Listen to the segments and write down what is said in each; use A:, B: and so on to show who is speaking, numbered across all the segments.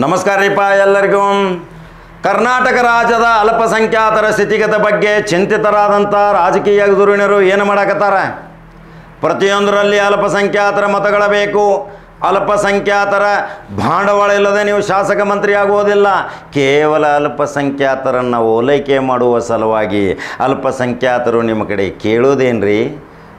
A: ನಮಸ್ಕಾರ ರೀಪ ಎಲ್ಲರಿಗೂ. ಕರ್ನಾಟಕ ರಾಜ್ಯದ ಅಲ್ಪಸಂಖ್ಯಾತರ ಸ್ಥಿತಿಗತಿ ಬಗ್ಗೆ ಚಿಂತಿತರಾದಂಥ ರಾಜಕೀಯ ಧುರೀಣರು ಏನು ಮಾಡಕತ್ತಾರೆ? ಪ್ರತಿಯೊಂದರಲ್ಲಿ ಅಲ್ಪಸಂಖ್ಯಾತರ ಮತಗಳ ಬೇಕು, ಅಲ್ಪಸಂಖ್ಯಾತರ ಬಂಡವಾಳ ಇಲ್ಲದೆ ನೀವು ಶಾಸಕ ಮಂತ್ರಿ ಆಗುವುದಿಲ್ಲ. ಕೇವಲ ಅಲ್ಪಸಂಖ್ಯಾತರನ್ನು ಓಲೈಕೆ ಮಾಡುವ ಸಲುವಾಗಿ ಅಲ್ಪಸಂಖ್ಯಾತರು ನಿಮ್ಮ ಕಡೆ ಕೇಳೋದೇನ್ರಿ?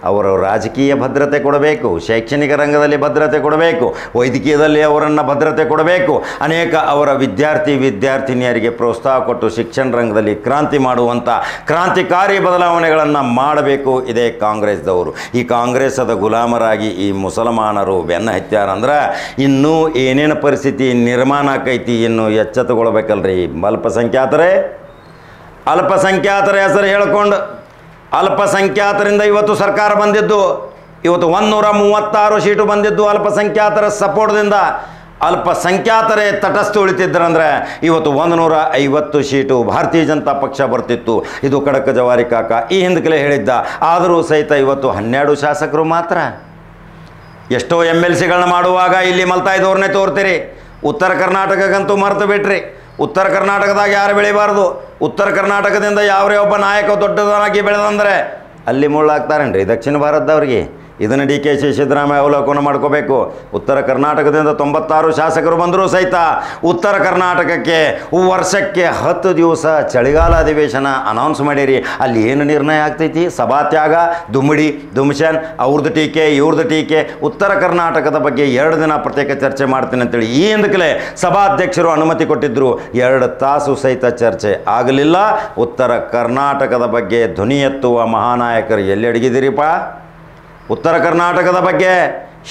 A: ಅವರು ರಾಜಕೀಯ ಭದ್ರತೆ ಕೊಡಬೇಕು, ಶೈಕ್ಷಣಿಕ ರಂಗದಲ್ಲಿ ಭದ್ರತೆ ಕೊಡಬೇಕು, ವೈದ್ಯಕೀಯದಲ್ಲಿ ಅವರನ್ನು ಭದ್ರತೆ ಕೊಡಬೇಕು, ಅನೇಕ ಅವರ ವಿದ್ಯಾರ್ಥಿನಿಯರಿಗೆ ಪ್ರೋತ್ಸಾಹ ಕೊಟ್ಟು ಶಿಕ್ಷಣ ರಂಗದಲ್ಲಿ ಕ್ರಾಂತಿ ಮಾಡುವಂಥ ಕ್ರಾಂತಿಕಾರಿ ಬದಲಾವಣೆಗಳನ್ನು ಮಾಡಬೇಕು. ಇದೇ ಕಾಂಗ್ರೆಸ್ದವರು. ಈ ಕಾಂಗ್ರೆಸ್ಸದ ಗುಲಾಮರಾಗಿ ಈ ಮುಸಲ್ಮಾನರು ಬೆನ್ನ ಹತ್ಯಾರಂದ್ರೆ ಇನ್ನೂ ಏನೇನು ಪರಿಸ್ಥಿತಿ ನಿರ್ಮಾಣ ಆಕೈತಿ, ಇನ್ನೂ ಎಚ್ಚೆತ್ತುಕೊಳ್ಬೇಕಲ್ರಿ. ಅಲ್ಪಸಂಖ್ಯಾತರ ಹೆಸರು ಹೇಳ್ಕೊಂಡು ಅಲ್ಪಸಂಖ್ಯಾತರಿಂದ ಇವತ್ತು ಸರ್ಕಾರ ಬಂದಿದ್ದು, ಇವತ್ತು 136 ಸೀಟು ಬಂದಿದ್ದು ಅಲ್ಪಸಂಖ್ಯಾತರ ಸಪೋರ್ಟ್ದಿಂದ. ಅಲ್ಪಸಂಖ್ಯಾತರೇ ತಟಸ್ಥ ಉಳಿತಿದ್ದರಂದ್ರೆ ಇವತ್ತು 150 ಸೀಟು ಭಾರತೀಯ ಜನತಾ ಪಕ್ಷ ಬರ್ತಿತ್ತು. ಇದು ಖಡಕ್ ಜವಾರಿ ಕಾಕ ಈ ಹಿಂದಕಲೇ ಹೇಳಿದ್ದ. ಆದರೂ ಸಹಿತ ಇವತ್ತು 12 ಶಾಸಕರು ಮಾತ್ರ. ಎಷ್ಟೋ MLCಗಳನ್ನ ಮಾಡುವಾಗ ಇಲ್ಲಿ ಮಲ್ತಾ ಇದ್ದವ್ರನ್ನೇ ತೋರ್ತೀರಿ. ಉತ್ತರ ಕರ್ನಾಟಕಕ್ಕಂತೂ ಮರೆತು ಬಿಟ್ರಿ. ಉತ್ತರ ಕರ್ನಾಟಕದಾಗ ಯಾರು ಬೆಳಿಬಾರ್ದು, ಉತ್ತರ ಕರ್ನಾಟಕದಿಂದ ಯಾವರೇ ಒಬ್ಬ ನಾಯಕ ದೊಡ್ಡದಾಗಿ ಬೆಳೆದಂದರೆ ಅಲ್ಲಿ ಮುಳ್ಳಾಗ್ತಾರೇನ್ರಿ ದಕ್ಷಿಣ ಭಾರತದವ್ರಿಗೆ? ಇದನ್ನು DK ಸಿದ್ದರಾಮಯ್ಯ ಅವಲೋಕನ ಮಾಡ್ಕೋಬೇಕು. ಉತ್ತರ ಕರ್ನಾಟಕದಿಂದ 96 ಶಾಸಕರು ಬಂದರೂ ಸಹಿತ ಉತ್ತರ ಕರ್ನಾಟಕಕ್ಕೆ ವರ್ಷಕ್ಕೆ 10 ದಿವಸ ಚಳಿಗಾಲ ಅಧಿವೇಶನ ಅನೌನ್ಸ್ ಮಾಡಿರಿ. ಅಲ್ಲಿ ಏನು ನಿರ್ಣಯ ಆಗ್ತೈತಿ? ಸಭಾತ್ಯಾಗ, ದುಮ್ಶನ್, ಅವ್ರದ್ದು ಟೀಕೆ, ಇವ್ರದ್ದು ಟೀಕೆ. ಉತ್ತರ ಕರ್ನಾಟಕದ ಬಗ್ಗೆ 2 ದಿನ ಪ್ರತ್ಯೇಕ ಚರ್ಚೆ ಮಾಡ್ತೀನಿ ಅಂತೇಳಿ ಈ ಹಿಂದಕಲೇ ಸಭಾಧ್ಯಕ್ಷರು ಅನುಮತಿ ಕೊಟ್ಟಿದ್ದರು. 2 ತಾಸು ಸಹಿತ ಚರ್ಚೆ ಆಗಲಿಲ್ಲ. ಉತ್ತರ ಕರ್ನಾಟಕದ ಬಗ್ಗೆ ಧ್ವನಿ ಎತ್ತುವ ಮಹಾನಾಯಕರು ಎಲ್ಲಿ ಅಡಗಿದಿರಿಪ್ಪ? ಉತ್ತರ ಕರ್ನಾಟಕದ ಬಗ್ಗೆ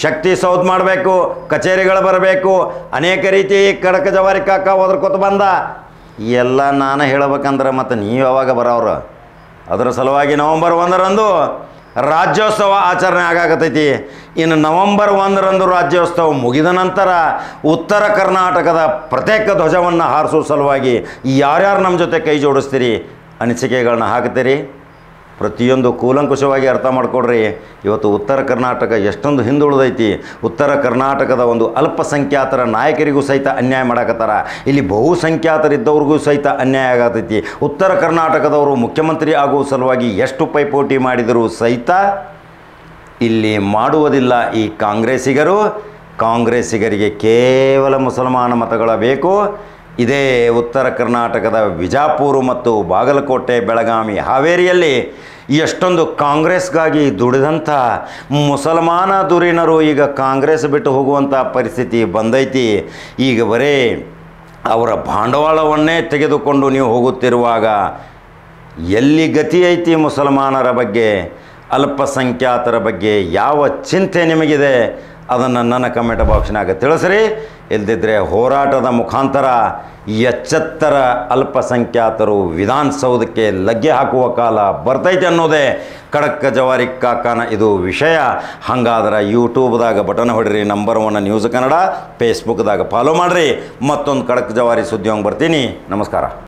A: ಶಕ್ತಿ ಸೌಧ್ ಮಾಡಬೇಕು, ಕಚೇರಿಗಳು ಬರಬೇಕು, ಅನೇಕ ರೀತಿ ಖಡಕ್ ಜವಾರಿ ಕಾಕ ಒದರ್ಕೊತ ಬಂದ. ಎಲ್ಲ ನಾನು ಹೇಳಬೇಕಂದ್ರೆ ಮತ್ತು ನೀವು ಯಾವಾಗ ಬರೋರು? ಅದರ ಸಲುವಾಗಿ ನವಂಬರ್ 1ರಂದು ರಾಜ್ಯೋತ್ಸವ ಆಚರಣೆ ಆಗಾಕತ್ತೈತಿ. ಇನ್ನು ನವಂಬರ್ 1ರಂದು ರಾಜ್ಯೋತ್ಸವ ಮುಗಿದ ನಂತರ ಉತ್ತರ ಕರ್ನಾಟಕದ ಪ್ರತ್ಯೇಕ ಧ್ವಜವನ್ನು ಹಾರಿಸುವ ಸಲುವಾಗಿ ಯಾರ್ಯಾರು ನಮ್ಮ ಜೊತೆ ಕೈ ಜೋಡಿಸ್ತೀರಿ, ಅನಿಸಿಕೆಗಳನ್ನ ಹಾಕ್ತೀರಿ? ಪ್ರತಿಯೊಂದು ಕೂಲಂಕುಷವಾಗಿ ಅರ್ಥ ಮಾಡಿಕೊಡ್ರಿ. ಇವತ್ತು ಉತ್ತರ ಕರ್ನಾಟಕ ಎಷ್ಟೊಂದು ಹಿಂದುಳಿದೈತಿ. ಉತ್ತರ ಕರ್ನಾಟಕದ ಒಂದು ಅಲ್ಪಸಂಖ್ಯಾತರ ನಾಯಕರಿಗೂ ಸಹಿತ ಅನ್ಯಾಯ ಮಾಡಕತ್ತಾರ. ಇಲ್ಲಿ ಬಹುಸಂಖ್ಯಾತರಿದ್ದವ್ರಿಗೂ ಸಹಿತ ಅನ್ಯಾಯ ಆಗತೈತಿ. ಉತ್ತರ ಕರ್ನಾಟಕದವರು ಮುಖ್ಯಮಂತ್ರಿ ಆಗುವ ಸಲುವಾಗಿ ಎಷ್ಟು ಪೈಪೋಟಿ ಮಾಡಿದರೂ ಸಹಿತ ಇಲ್ಲಿ ಮಾಡುವುದಿಲ್ಲ ಈ ಕಾಂಗ್ರೆಸ್ಸಿಗರಿಗೆ ಕೇವಲ ಮುಸಲ್ಮಾನ ಮತಗಳ ಬೇಕು. ಇದೇ ಉತ್ತರ ಕರ್ನಾಟಕದ ವಿಜಾಪುರ ಮತ್ತು ಬಾಗಲಕೋಟೆ, ಬೆಳಗಾವಿ, ಹಾವೇರಿಯಲ್ಲಿ ಎಷ್ಟೊಂದು ಕಾಂಗ್ರೆಸ್ಗಾಗಿ ದುಡಿದಂಥ ಮುಸಲ್ಮಾನ ಧುರೀಣರು ಈಗ ಕಾಂಗ್ರೆಸ್ ಬಿಟ್ಟು ಹೋಗುವಂಥ ಪರಿಸ್ಥಿತಿ ಬಂದೈತಿ. ಈಗ ಬರೀ ಅವರ ಬಂಡವಾಳವನ್ನೇ ತೆಗೆದುಕೊಂಡು ನೀವು ಹೋಗುತ್ತಿರುವಾಗ ಎಲ್ಲಿ ಗತಿ ಐತಿ? ಮುಸಲ್ಮಾನರ ಬಗ್ಗೆ, ಅಲ್ಪಸಂಖ್ಯಾತರ ಬಗ್ಗೆ ಯಾವ ಚಿಂತೆ ನಿಮಗಿದೆ? ಅದನ್ನು ನನ್ನ ಕಮೆಂಟ್ ಬಾಕ್ಸ್ನಾಗ ತಿಳಿಸ್ರಿ. ಇಲ್ದಿದ್ದರೆ ಹೋರಾಟದ ಮುಖಾಂತರ ಎಚ್ಚೆತ್ತರ ಅಲ್ಪಸಂಖ್ಯಾತರು ವಿಧಾನಸೌಧಕ್ಕೆ ಲಗ್ಗೆ ಹಾಕುವ ಕಾಲ ಬರ್ತೈತೆ ಅನ್ನೋದೇ ಖಡಕ್ ಜವಾರಿ ಕಾಕನ ಇದು ವಿಷಯ. ಹಾಗಾದ್ರೆ ಯೂಟ್ಯೂಬ್ದಾಗ ಬಟನ್ ಹೊಡ್ರಿ, ನಂಬರ್ 1 ನ್ಯೂಸ್ ಕನ್ನಡ, ಫೇಸ್ಬುಕ್ದಾಗ ಫಾಲೋ ಮಾಡಿರಿ. ಮತ್ತೊಂದು ಖಡಕ್ ಜವಾರಿ ಸುದ್ದಿ ಬರ್ತೀನಿ. ನಮಸ್ಕಾರ.